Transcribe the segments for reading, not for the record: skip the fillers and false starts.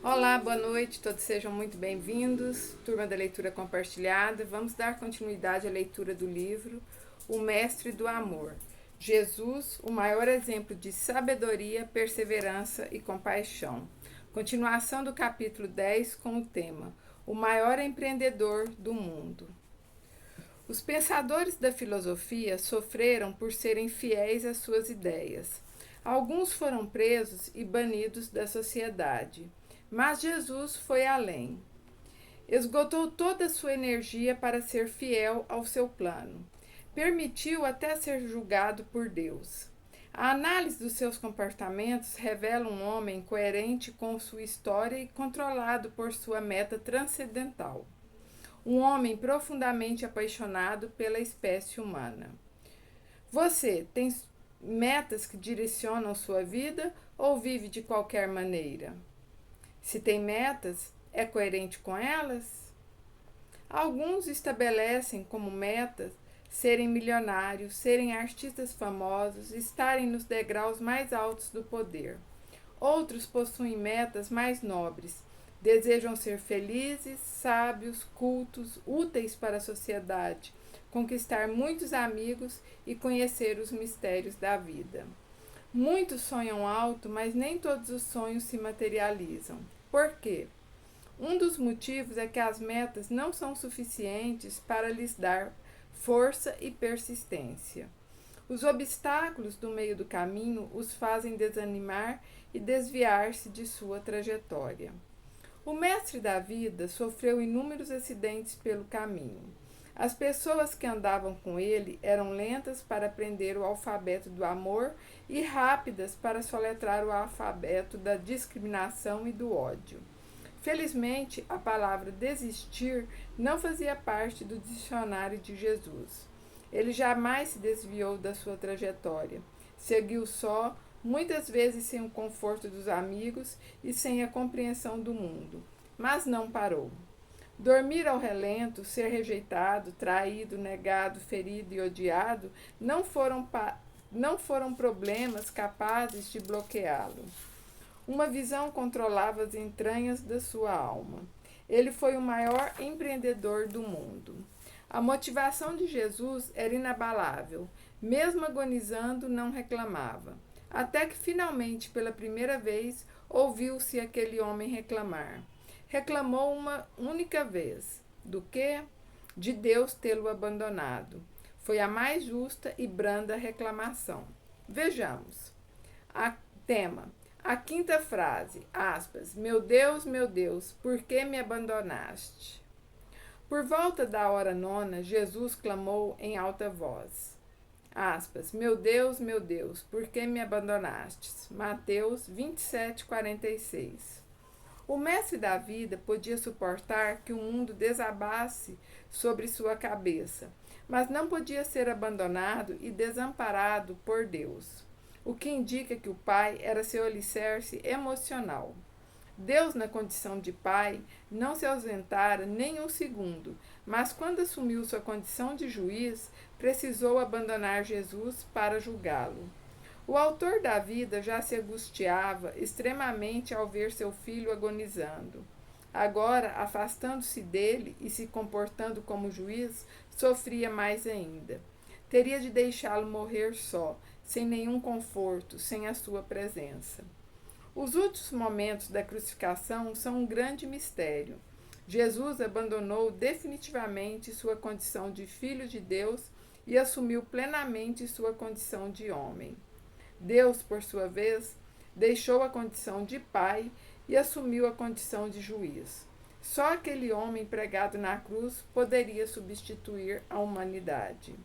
Olá, boa noite, todos sejam muito bem-vindos. Turma da Leitura Compartilhada, vamos dar continuidade à leitura do livro O Mestre do Amor. Jesus, o maior exemplo de sabedoria, perseverança e compaixão. Continuação do capítulo 10 com o tema O maior empreendedor do mundo. Os pensadores da filosofia sofreram por serem fiéis às suas ideias. Alguns foram presos e banidos da sociedade. Mas Jesus foi além. Esgotou toda a sua energia para ser fiel ao seu plano. Permitiu até ser julgado por Deus. A análise dos seus comportamentos revela um homem coerente com sua história e controlado por sua meta transcendental. Um homem profundamente apaixonado pela espécie humana. Você tem metas que direcionam sua vida ou vive de qualquer maneira? Se tem metas, é coerente com elas? Alguns estabelecem como metas serem milionários, serem artistas famosos, estarem nos degraus mais altos do poder. Outros possuem metas mais nobres, desejam ser felizes, sábios, cultos, úteis para a sociedade, conquistar muitos amigos e conhecer os mistérios da vida. Muitos sonham alto, mas nem todos os sonhos se materializam. Por quê? Um dos motivos é que as metas não são suficientes para lhes dar força e persistência. Os obstáculos do meio do caminho os fazem desanimar e desviar-se de sua trajetória. O mestre da vida sofreu inúmeros acidentes pelo caminho. As pessoas que andavam com ele eram lentas para aprender o alfabeto do amor e rápidas para soletrar o alfabeto da discriminação e do ódio. Felizmente, a palavra desistir não fazia parte do dicionário de Jesus. Ele jamais se desviou da sua trajetória. Seguiu só, muitas vezes sem o conforto dos amigos e sem a compreensão do mundo. Mas não parou. Dormir ao relento, ser rejeitado, traído, negado, ferido e odiado não foram problemas capazes de bloqueá-lo. Uma visão controlava as entranhas da sua alma. Ele foi o maior empreendedor do mundo. A motivação de Jesus era inabalável. Mesmo agonizando, não reclamava. Até que finalmente, pela primeira vez, ouviu-se aquele homem reclamar. Reclamou uma única vez. Do quê? De Deus tê-lo abandonado. Foi a mais justa e branda reclamação. Vejamos. Tema. A quinta frase, aspas, meu Deus, por que me abandonaste? Por volta da hora nona, Jesus clamou em alta voz. Aspas, meu Deus, por que me abandonastes? Mateus 27, 46. O mestre da vida podia suportar que o mundo desabasse sobre sua cabeça, mas não podia ser abandonado e desamparado por Deus, o que indica que o Pai era seu alicerce emocional. Deus, na condição de Pai, não se ausentara nem um segundo, mas quando assumiu sua condição de juiz, precisou abandonar Jesus para julgá-lo. O autor da vida já se angustiava extremamente ao ver seu filho agonizando. Agora, afastando-se dele e se comportando como juiz, sofria mais ainda. Teria de deixá-lo morrer só, sem nenhum conforto, sem a sua presença. Os últimos momentos da crucificação são um grande mistério. Jesus abandonou definitivamente sua condição de filho de Deus e assumiu plenamente sua condição de homem. Deus, por sua vez, deixou a condição de pai e assumiu a condição de juiz. Só aquele homem pregado na cruz poderia substituir a humanidade.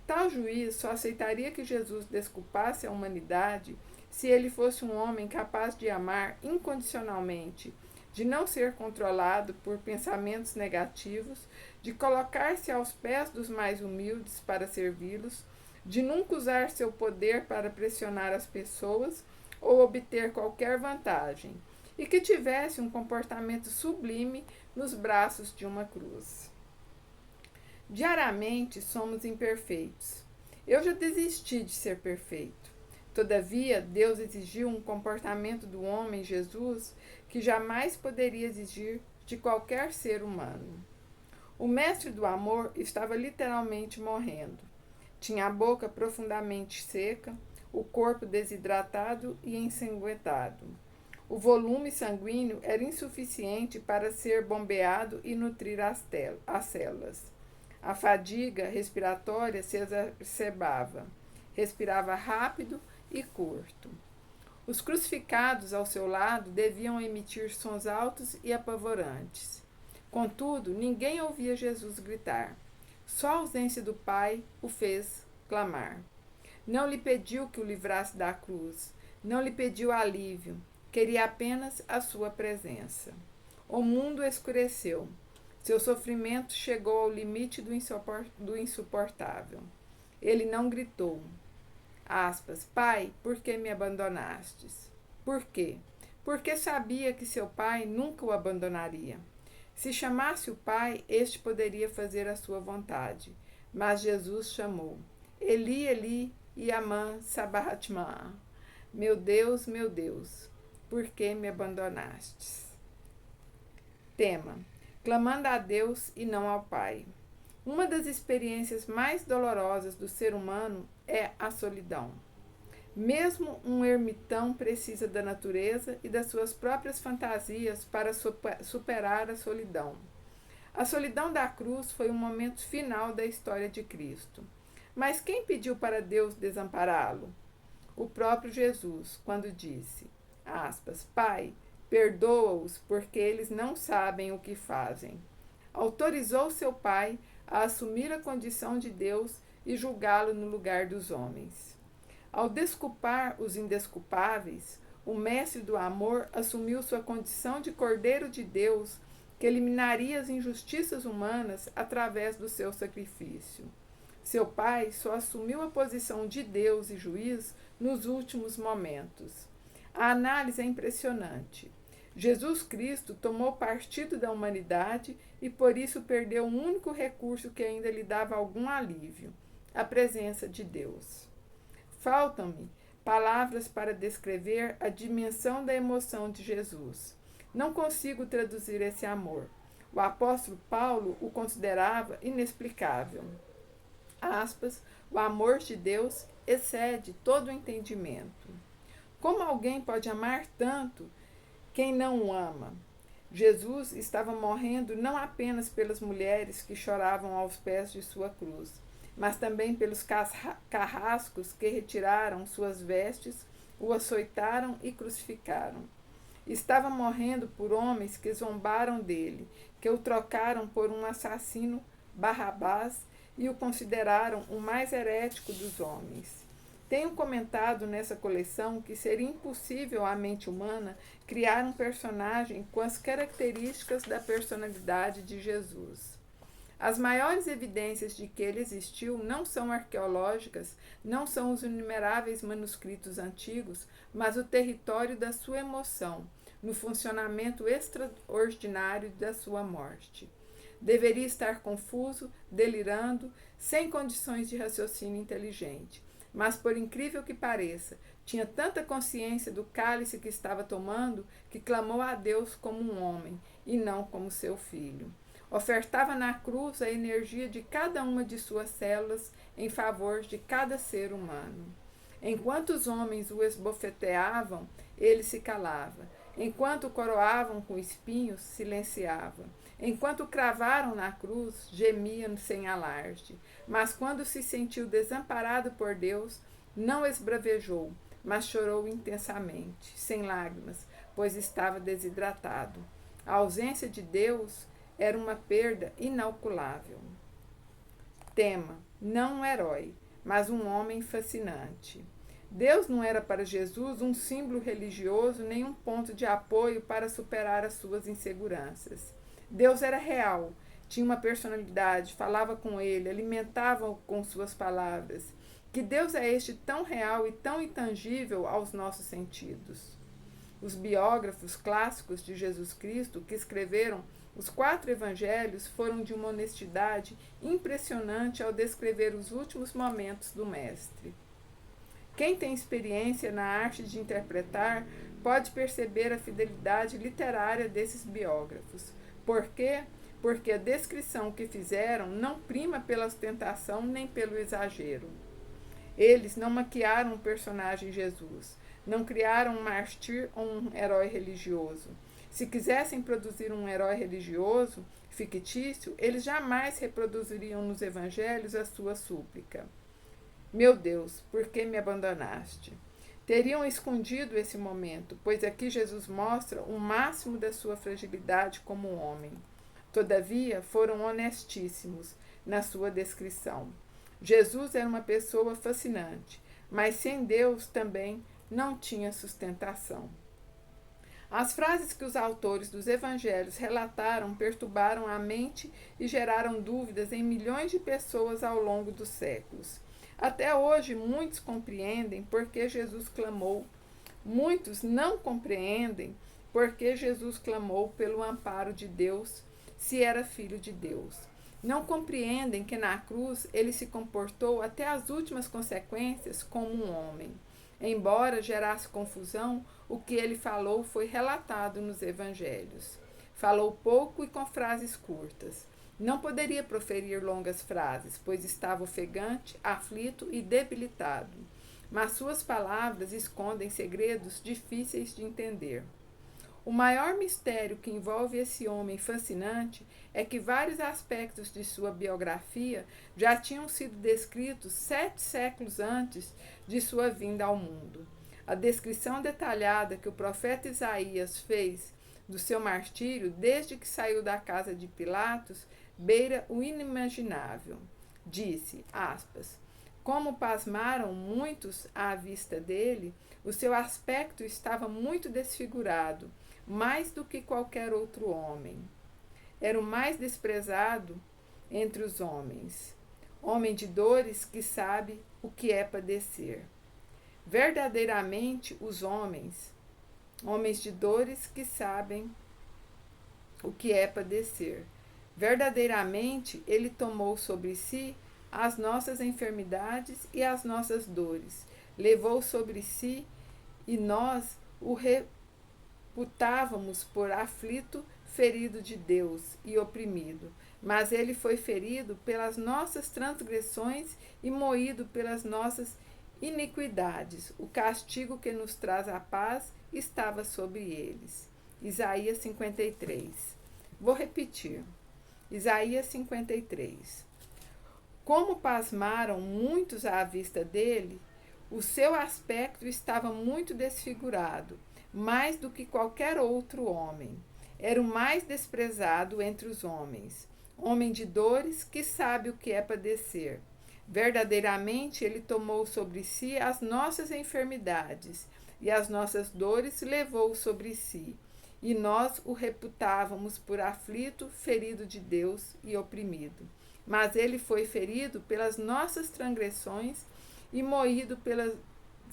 Tal juiz só aceitaria que Jesus desculpasse a humanidade se ele fosse um homem capaz de amar incondicionalmente, de não ser controlado por pensamentos negativos, de colocar-se aos pés dos mais humildes para servi-los, de nunca usar seu poder para pressionar as pessoas ou obter qualquer vantagem, e que tivesse um comportamento sublime nos braços de uma cruz. Diariamente somos imperfeitos. Eu já desisti de ser perfeito. Todavia, Deus exigiu um comportamento do homem Jesus que jamais poderia exigir de qualquer ser humano. O mestre do amor estava literalmente morrendo. Tinha a boca profundamente seca, o corpo desidratado e ensanguentado. O volume sanguíneo era insuficiente para ser bombeado e nutrir as células. A fadiga respiratória se exacerbava. Respirava rápido e curto. Os crucificados ao seu lado deviam emitir sons altos e apavorantes. Contudo, ninguém ouvia Jesus gritar. Só a ausência do Pai o fez clamar. Não lhe pediu que o livrasse da cruz. Não lhe pediu alívio. Queria apenas a sua presença. O mundo escureceu. Seu sofrimento chegou ao limite do insuportável. Ele não gritou. Pai, por que me abandonastes? Por quê? Porque sabia que seu pai nunca o abandonaria. Se chamasse o pai, este poderia fazer a sua vontade. Mas Jesus chamou. Eli, Eli, lama sabachthani. Meu Deus, por que me abandonastes? Tema: clamando a Deus e não ao Pai. Uma das experiências mais dolorosas do ser humano é a solidão. Mesmo um ermitão precisa da natureza e das suas próprias fantasias para superar a solidão. A solidão da cruz foi um momento final da história de Cristo. Mas quem pediu para Deus desampará-lo? O próprio Jesus, quando disse, Pai, perdoa-os porque eles não sabem o que fazem. Autorizou seu Pai a assumir a condição de Deus e julgá-lo no lugar dos homens. Ao desculpar os indesculpáveis, o mestre do amor assumiu sua condição de Cordeiro de Deus, que eliminaria as injustiças humanas através do seu sacrifício. Seu Pai só assumiu a posição de Deus e juiz nos últimos momentos. A análise é impressionante. Jesus Cristo tomou partido da humanidade e por isso perdeu o único recurso que ainda lhe dava algum alívio, a presença de Deus. Faltam-me palavras para descrever a dimensão da emoção de Jesus. Não consigo traduzir esse amor. O apóstolo Paulo o considerava inexplicável. O amor de Deus excede todo o entendimento. Como alguém pode amar tanto quem não o ama? Jesus estava morrendo não apenas pelas mulheres que choravam aos pés de sua cruz, mas também pelos carrascos que retiraram suas vestes, o açoitaram e crucificaram. Estava morrendo por homens que zombaram dele, que o trocaram por um assassino, Barrabás, e o consideraram o mais herético dos homens. Tenho comentado nessa coleção que seria impossível à mente humana criar um personagem com as características da personalidade de Jesus. As maiores evidências de que ele existiu não são arqueológicas, não são os inumeráveis manuscritos antigos, mas o território da sua emoção, no funcionamento extraordinário da sua morte. Deveria estar confuso, delirando, sem condições de raciocínio inteligente. Mas, por incrível que pareça, tinha tanta consciência do cálice que estava tomando que clamou a Deus como um homem e não como seu filho. Ofertava na cruz a energia de cada uma de suas células em favor de cada ser humano. Enquanto os homens o esbofeteavam, ele se calava. Enquanto o coroavam com espinhos, silenciava. Enquanto o cravaram na cruz, gemia sem alarde. Mas quando se sentiu desamparado por Deus, não esbravejou, mas chorou intensamente, sem lágrimas, pois estava desidratado. A ausência de Deus era uma perda inalculável. Tema: não um herói, mas um homem fascinante. Deus não era para Jesus um símbolo religioso nem um ponto de apoio para superar as suas inseguranças. Deus era real, tinha uma personalidade, falava com ele, alimentava-o com suas palavras. Que Deus é este tão real e tão intangível aos nossos sentidos? Os biógrafos clássicos de Jesus Cristo, que escreveram os 4 evangelhos, foram de uma honestidade impressionante ao descrever os últimos momentos do Mestre. Quem tem experiência na arte de interpretar pode perceber a fidelidade literária desses biógrafos. Por quê? Porque a descrição que fizeram não prima pela ostentação nem pelo exagero. Eles não maquiaram o personagem Jesus, não criaram um mártir ou um herói religioso. Se quisessem produzir um herói religioso, fictício, eles jamais reproduziriam nos evangelhos a sua súplica. Meu Deus, por que me abandonaste? Teriam escondido esse momento, pois aqui Jesus mostra o máximo da sua fragilidade como homem. Todavia, foram honestíssimos na sua descrição. Jesus era uma pessoa fascinante, mas sem Deus também não tinha sustentação. As frases que os autores dos evangelhos relataram perturbaram a mente e geraram dúvidas em milhões de pessoas ao longo dos séculos. Até hoje, muitos compreendem porque Jesus clamou. Muitos não compreendem porque Jesus clamou pelo amparo de Deus, se era filho de Deus. Não compreendem que na cruz ele se comportou até as últimas consequências como um homem. Embora gerasse confusão, o que ele falou foi relatado nos evangelhos. Falou pouco e com frases curtas. Não poderia proferir longas frases, pois estava ofegante, aflito e debilitado. Mas suas palavras escondem segredos difíceis de entender. O maior mistério que envolve esse homem fascinante é que vários aspectos de sua biografia já tinham sido descritos 7 séculos antes de sua vinda ao mundo. A descrição detalhada que o profeta Isaías fez do seu martírio desde que saiu da casa de Pilatos beira o inimaginável. Disse, aspas, como pasmaram muitos à vista dele, o seu aspecto estava muito desfigurado, mais do que qualquer outro homem. Era o mais desprezado entre os homens. Homem de dores que sabe o que é padecer. Verdadeiramente os homens de dores que sabem o que é padecer. Verdadeiramente ele tomou sobre si as nossas enfermidades e as nossas dores. Levou sobre si e nós o reputávamos por aflito, ferido de Deus e oprimido. Mas ele foi ferido pelas nossas transgressões e moído pelas nossas iniquidades. O castigo que nos traz a paz estava sobre eles. Isaías 53. Vou repetir. Isaías 53. Como pasmaram muitos à vista dele, o seu aspecto estava muito desfigurado, mais do que qualquer outro homem. Era o mais desprezado entre os homens. Homem de dores que sabe o que é padecer. Verdadeiramente ele tomou sobre si as nossas enfermidades e as nossas dores levou sobre si. E nós o reputávamos por aflito, ferido de Deus e oprimido. Mas ele foi ferido pelas nossas transgressões e moído pelas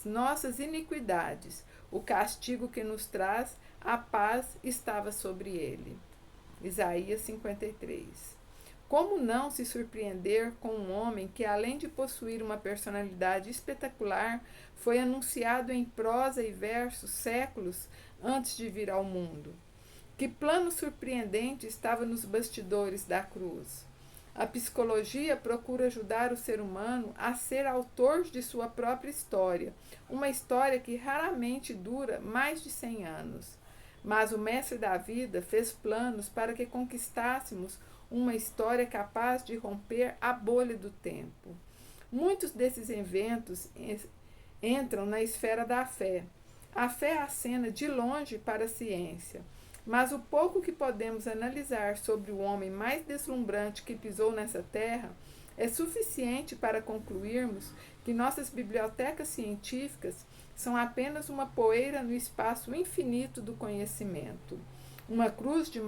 nossas iniquidades. O castigo que nos traz a paz estava sobre ele. Isaías 53. Como não se surpreender com um homem que, além de possuir uma personalidade espetacular, foi anunciado em prosa e verso séculos antes de vir ao mundo? Que plano surpreendente estava nos bastidores da cruz? A psicologia procura ajudar o ser humano a ser autor de sua própria história, uma história que raramente dura mais de 100 anos. Mas o mestre da vida fez planos para que conquistássemos uma história capaz de romper a bolha do tempo. Muitos desses eventos entram na esfera da fé. A fé acena de longe para a ciência. Mas o pouco que podemos analisar sobre o homem mais deslumbrante que pisou nessa terra é suficiente para concluirmos que nossas bibliotecas científicas são apenas uma poeira no espaço infinito do conhecimento. Uma cruz de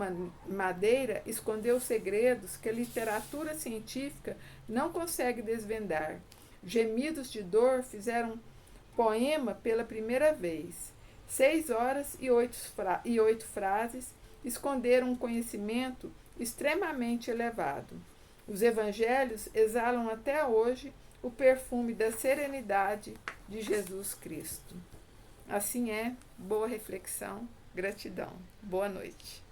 madeira escondeu segredos que a literatura científica não consegue desvendar. Gemidos de dor fizeram poema pela primeira vez. 6 horas e 8 frases esconderam um conhecimento extremamente elevado. Os evangelhos exalam até hoje o perfume da serenidade de Jesus Cristo. Assim é, boa reflexão, gratidão. Boa noite.